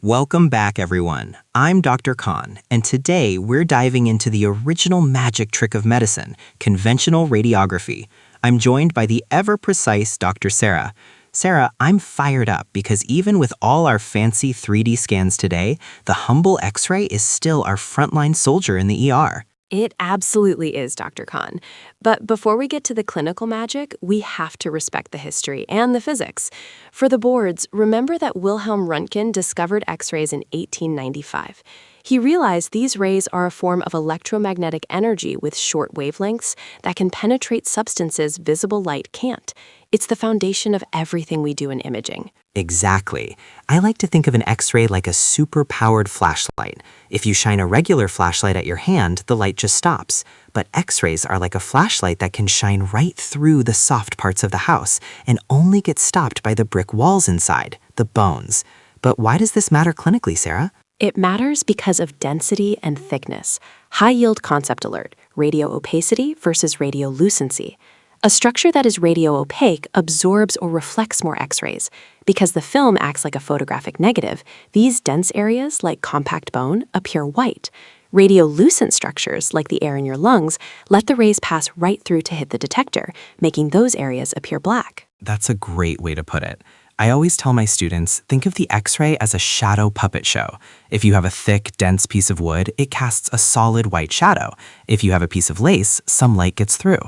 Welcome back, everyone. I'm Dr. Khan, and today we're diving into the original magic trick of medicine, conventional radiography. I'm joined by the ever-precise Dr. Sarah. Sarah, I'm fired up because even with all our fancy 3D scans today, the humble X-ray is still our frontline soldier in the ER. It absolutely is, Dr. Khan. But before we get to the clinical magic, we have to respect the history and the physics. For the boards, remember that Wilhelm Röntgen discovered X-rays in 1895. He realized these rays are a form of electromagnetic energy with short wavelengths that can penetrate substances visible light can't. It's the foundation of everything we do in imaging. Exactly. I like to think of an X-ray like a super-powered flashlight. If you shine a regular flashlight at your hand, the light just stops. But X-rays are like a flashlight that can shine right through the soft parts of the house and only get stopped by the brick walls inside, the bones. But why does this matter clinically, Sarah? It matters because of density and thickness. High-yield concept alert, radio-opacity versus radiolucency. A structure that is radio-opaque absorbs or reflects more X-rays. Because the film acts like a photographic negative, these dense areas, like compact bone, appear white. Radiolucent structures, like the air in your lungs, let the rays pass right through to hit the detector, making those areas appear black. That's a great way to put it. I always tell my students, think of the X-ray as a shadow puppet show. If you have a thick, dense piece of wood, it casts a solid white shadow. If you have a piece of lace, some light gets through.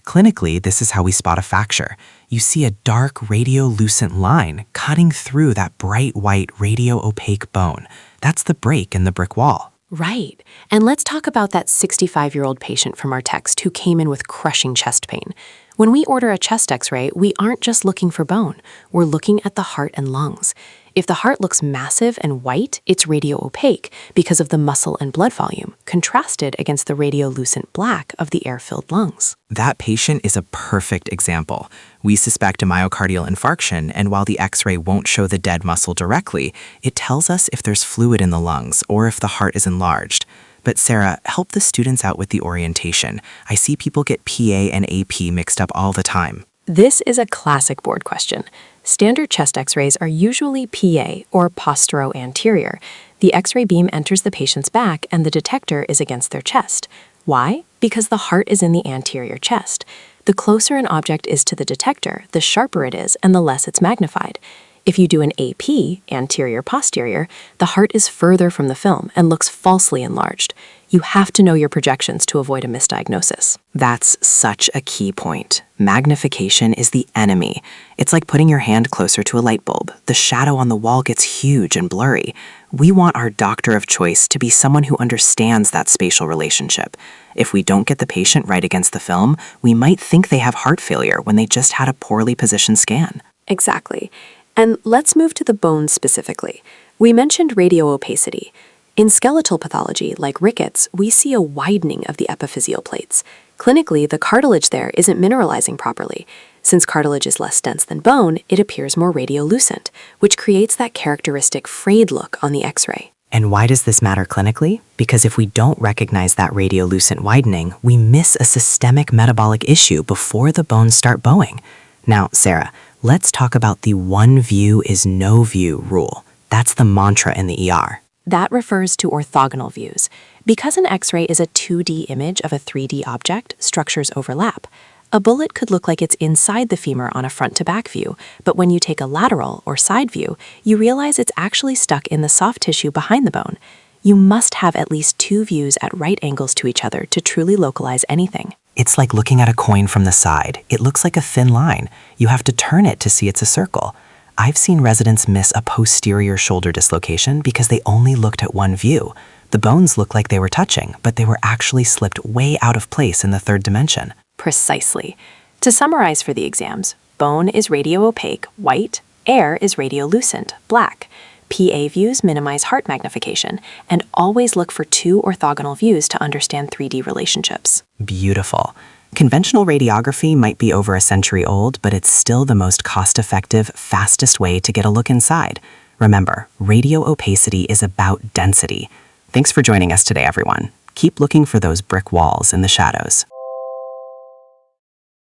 Clinically, this is how we spot a fracture. You see a dark radiolucent line cutting through that bright white radio-opaque bone. That's the break in the brick wall. Right. And let's talk about that 65-year-old patient from our text who came in with crushing chest pain. When we order a chest X-ray, we aren't just looking for bone. We're looking at the heart and lungs. If the heart looks massive and white, it's radio-opaque because of the muscle and blood volume, contrasted against the radiolucent black of the air-filled lungs. That patient is a perfect example. We suspect a myocardial infarction, and while the X-ray won't show the dead muscle directly, it tells us if there's fluid in the lungs or if the heart is enlarged. But Sarah, help the students out with the orientation. I see people get PA and AP mixed up all the time. This is a classic board question. Standard chest X-rays are usually PA, or postero-anterior. The X-ray beam enters the patient's back and the detector is against their chest. Why? Because the heart is in the anterior chest. The closer an object is to the detector, the sharper it is and the less it's magnified. If you do an AP, anterior-posterior, the heart is further from the film and looks falsely enlarged. You have to know your projections to avoid a misdiagnosis. That's such a key point. Magnification is the enemy. It's like putting your hand closer to a light bulb. The shadow on the wall gets huge and blurry. We want our doctor of choice to be someone who understands that spatial relationship. If we don't get the patient right against the film, we might think they have heart failure when they just had a poorly positioned scan. Exactly. And let's move to the bones specifically. We mentioned radio-opacity. In skeletal pathology, like rickets, we see a widening of the epiphyseal plates. Clinically, the cartilage there isn't mineralizing properly. Since cartilage is less dense than bone, it appears more radiolucent, which creates that characteristic frayed look on the X-ray. And why does this matter clinically? Because if we don't recognize that radiolucent widening, we miss a systemic metabolic issue before the bones start bowing. Now, Sarah, let's talk about the one view is no view rule. That's the mantra in the ER. That refers to orthogonal views. Because an X-ray is a 2D image of a 3D object, structures overlap. A bullet could look like it's inside the femur on a front-to-back view, but when you take a lateral or side view, you realize it's actually stuck in the soft tissue behind the bone. You must have at least two views at right angles to each other to truly localize anything. It's like looking at a coin from the side. It looks like a thin line. You have to turn it to see it's a circle. I've seen residents miss a posterior shoulder dislocation because they only looked at one view. The bones looked like they were touching, but they were actually slipped way out of place in the third dimension. Precisely. To summarize for the exams, bone is radio-opaque, white, air is radiolucent, black. PA views minimize heart magnification, and always look for two orthogonal views to understand 3D relationships. Beautiful. Conventional radiography might be over a century old, but it's still the most cost-effective, fastest way to get a look inside. Remember, radio opacity is about density. Thanks for joining us today, everyone. Keep looking for those brick walls in the shadows.